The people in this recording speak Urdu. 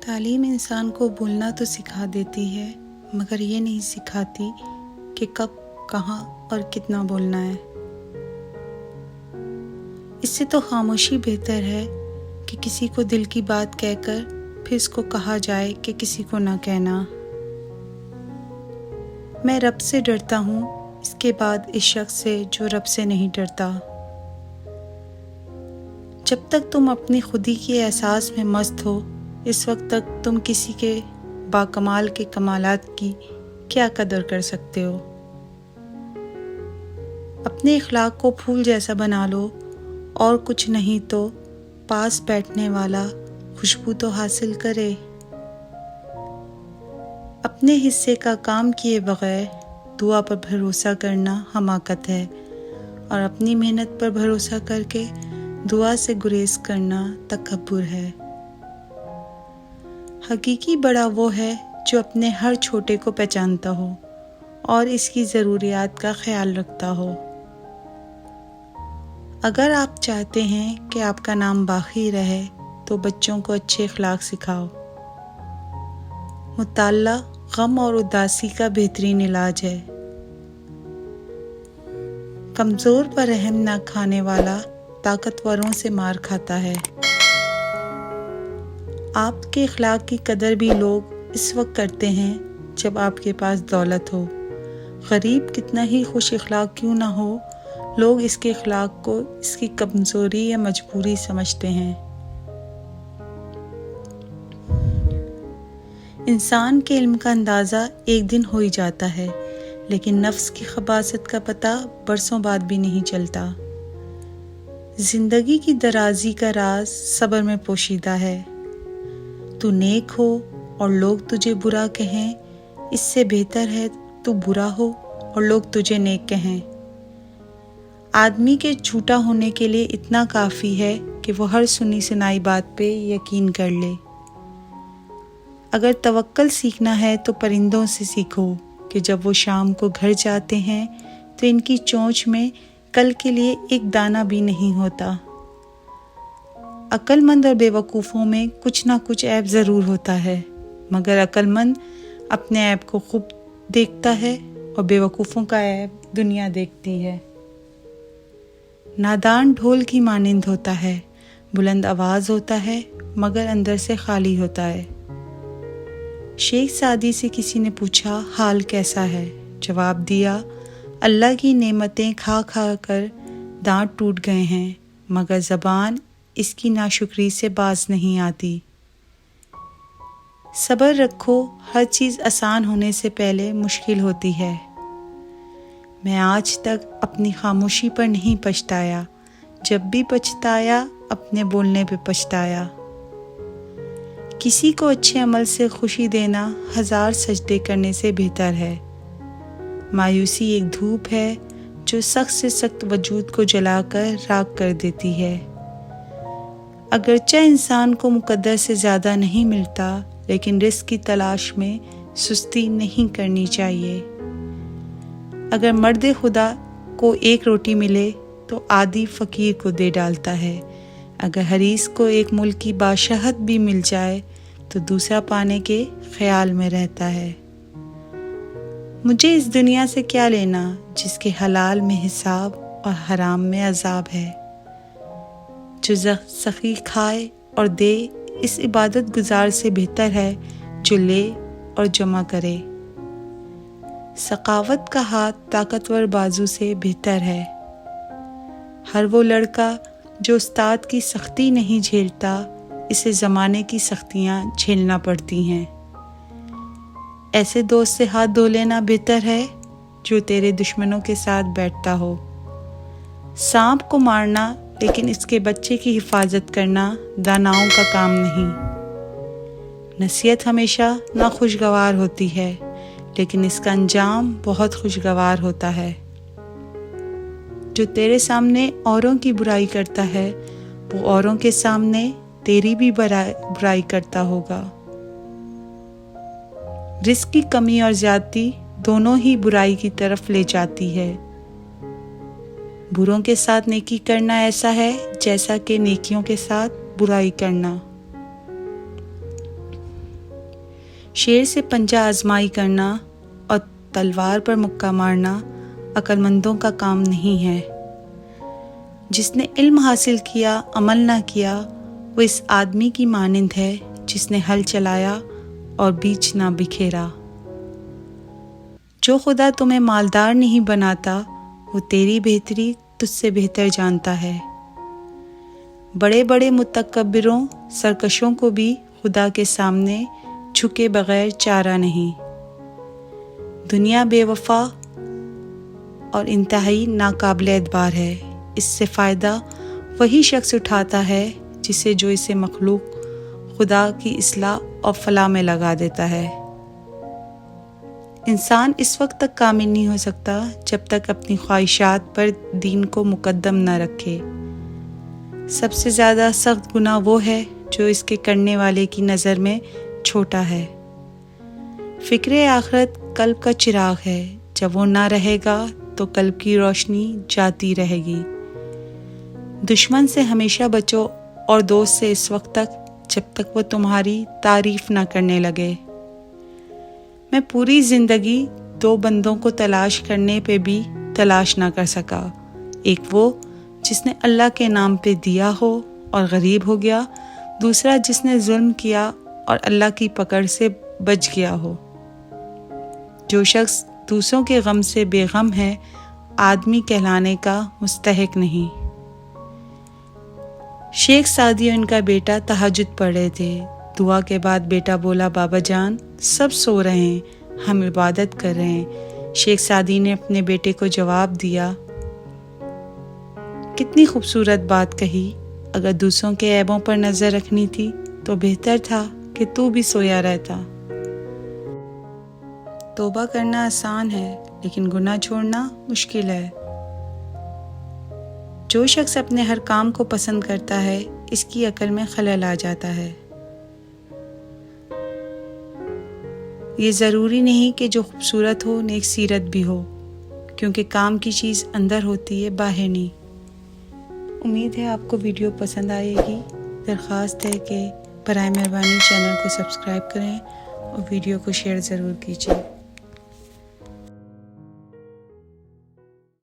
تعلیم انسان کو بولنا تو سکھا دیتی ہے، مگر یہ نہیں سکھاتی کہ کب، کہاں اور کتنا بولنا ہے۔ اس سے تو خاموشی بہتر ہے کہ کسی کو دل کی بات کہہ کر پھر اس کو کہا جائے کہ کسی کو نہ کہنا۔ میں رب سے ڈرتا ہوں، اس کے بعد اس شخص سے جو رب سے نہیں ڈرتا۔ جب تک تم اپنی خودی کے احساس میں مست ہو، اس وقت تک تم کسی کے باکمال کے کمالات کی کیا قدر کر سکتے ہو؟ اپنے اخلاق کو پھول جیسا بنا لو، اور کچھ نہیں تو پاس بیٹھنے والا خوشبو تو حاصل کرے۔ اپنے حصے کا کام کیے بغیر دعا پر بھروسہ کرنا حماقت ہے، اور اپنی محنت پر بھروسہ کر کے دعا سے گریز کرنا تکبر ہے۔ حقیقی بڑا وہ ہے جو اپنے ہر چھوٹے کو پہچانتا ہو اور اس کی ضروریات کا خیال رکھتا ہو۔ اگر آپ چاہتے ہیں کہ آپ کا نام باقی رہے تو بچوں کو اچھے اخلاق سکھاؤ۔ مطالعہ غم اور اداسی کا بہترین علاج ہے۔ کمزور پر رحم نہ کھانے والا طاقتوروں سے مار کھاتا ہے۔ آپ کے اخلاق کی قدر بھی لوگ اس وقت کرتے ہیں جب آپ کے پاس دولت ہو۔ غریب کتنا ہی خوش اخلاق کیوں نہ ہو، لوگ اس کے اخلاق کو اس کی کمزوری یا مجبوری سمجھتے ہیں۔ انسان کے علم کا اندازہ ایک دن ہو ہی جاتا ہے، لیکن نفس کی خباثت کا پتہ برسوں بعد بھی نہیں چلتا۔ زندگی کی درازی کا راز صبر میں پوشیدہ ہے۔ تو نیک ہو اور لوگ تجھے برا کہیں، اس سے بہتر ہے تو برا ہو اور لوگ تجھے نیک کہیں۔ آدمی کے جھوٹا ہونے کے لیے اتنا کافی ہے کہ وہ ہر سنی سنائی بات پہ یقین کر لے۔ اگر توکل سیکھنا ہے تو پرندوں سے سیکھو کہ جب وہ شام کو گھر جاتے ہیں تو ان کی چونچ میں کل کے لیے ایک دانہ بھی نہیں ہوتا۔ عقل مند اور بے وقوفوں میں کچھ نہ کچھ عیب ضرور ہوتا ہے، مگر عقل مند اپنے عیب کو خوب دیکھتا ہے اور بے وقوفوں کا عیب دنیا دیکھتی ہے۔ نادان ڈھول کی مانند ہوتا ہے، بلند آواز ہوتا ہے مگر اندر سے خالی ہوتا ہے۔ شیخ سعدی سے کسی نے پوچھا حال کیسا ہے؟ جواب دیا، اللہ کی نعمتیں کھا کھا کر دانت ٹوٹ گئے ہیں، مگر زبان اس کی ناشکری سے باز نہیں آتی۔ صبر رکھو، ہر چیز آسان ہونے سے پہلے مشکل ہوتی ہے۔ میں آج تک اپنی خاموشی پر نہیں پچھتایا، جب بھی پچھتایا اپنے بولنے پہ پچھتایا۔ کسی کو اچھے عمل سے خوشی دینا 1000 سجدے کرنے سے بہتر ہے۔ مایوسی ایک دھوپ ہے جو سخت سے سخت وجود کو جلا کر راکھ کر دیتی ہے۔ اگرچہ انسان کو مقدر سے زیادہ نہیں ملتا، لیکن رزق کی تلاش میں سستی نہیں کرنی چاہیے۔ اگر مرد خدا کو ایک روٹی ملے تو آدھی فقیر کو دے ڈالتا ہے، اگر حریص کو ایک ملک کی بادشاہت بھی مل جائے تو دوسرا پانے کے خیال میں رہتا ہے۔ مجھے اس دنیا سے کیا لینا جس کے حلال میں حساب اور حرام میں عذاب ہے۔ جو سخی کھائے اور دے اس عبادت گزار سے بہتر ہے جو لے اور جمع کرے۔ سخاوت کا ہاتھ طاقتور بازو سے بہتر ہے۔ ہر وہ لڑکا جو استاد کی سختی نہیں جھیلتا، اسے زمانے کی سختیاں جھیلنا پڑتی ہیں۔ ایسے دوست سے ہاتھ دھو لینا بہتر ہے جو تیرے دشمنوں کے ساتھ بیٹھتا ہو۔ سانپ کو مارنا لیکن اس کے بچے کی حفاظت کرنا داناؤں کا کام نہیں۔ نصیحت ہمیشہ ناخوشگوار ہوتی ہے، لیکن اس کا انجام بہت خوشگوار ہوتا ہے۔ جو تیرے سامنے اوروں کی برائی کرتا ہے، وہ اوروں کے سامنے تیری بھی برائی کرتا ہوگا۔ رزق کی کمی اور زیادتی دونوں ہی برائی کی طرف لے جاتی ہے۔ بروں کے ساتھ نیکی کرنا ایسا ہے جیسا کہ نیکیوں کے ساتھ برائی کرنا۔ شیر سے پنجہ آزمائی کرنا اور تلوار پر مکہ مارنا عقل مندوں کا کام نہیں ہے۔ جس نے علم حاصل کیا عمل نہ کیا وہ اس آدمی کی مانند ہے جس نے ہل چلایا اور بیج نہ بکھیرا۔ جو خدا تمہیں مالدار نہیں بناتا وہ تیری بہتری تجھ سے بہتر جانتا ہے۔ بڑے بڑے متکبروں سرکشوں کو بھی خدا کے سامنے جھکے بغیر چارہ نہیں۔ دنیا بے وفا اور انتہائی ناقابل اعتبار ہے۔ اس سے فائدہ وہی شخص اٹھاتا ہے جسے جو اسے مخلوق خدا کی اصلاح اور فلاح میں لگا دیتا ہے۔ انسان اس وقت تک کامل نہیں ہو سکتا جب تک اپنی خواہشات پر دین کو مقدم نہ رکھے۔ سب سے زیادہ سخت گناہ وہ ہے جو اس کے کرنے والے کی نظر میں چھوٹا ہے۔ فکر آخرت قلب کا چراغ ہے، جب وہ نہ رہے گا تو قلب کی روشنی جاتی رہے گی۔ دشمن سے ہمیشہ بچو اور دوست سے اس وقت تک جب تک وہ تمہاری تعریف نہ کرنے لگے۔ میں پوری زندگی دو بندوں کو تلاش کرنے پہ بھی تلاش نہ کر سکا، ایک وہ جس نے اللہ کے نام پہ دیا ہو اور غریب ہو گیا، دوسرا جس نے ظلم کیا اور اللہ کی پکڑ سے بچ گیا ہو۔ جو شخص دوسروں کے غم سے بے غم ہے آدمی کہلانے کا مستحق نہیں۔ شیخ سعدی اور ان کا بیٹا تہجد پڑھ رہے تھے۔ دعا کے بعد بیٹا بولا، بابا جان سب سو رہے ہیں، ہم عبادت کر رہے ہیں۔ شیخ سعدی نے اپنے بیٹے کو جواب دیا، کتنی خوبصورت بات کہی، اگر دوسروں کے عیبوں پر نظر رکھنی تھی تو بہتر تھا کہ تو بھی سویا رہتا۔ توبہ کرنا آسان ہے لیکن گناہ چھوڑنا مشکل ہے۔ جو شخص اپنے ہر کام کو پسند کرتا ہے اس کی عقل میں خلل آ جاتا ہے۔ یہ ضروری نہیں کہ جو خوبصورت ہو نیک سیرت بھی ہو، کیونکہ کام کی چیز اندر ہوتی ہے باہر نہیں۔ امید ہے آپ کو ویڈیو پسند آئے گی۔ درخواست ہے کہ برائے مہربانی چینل کو سبسکرائب کریں اور ویڈیو کو شیئر ضرور کیجیے۔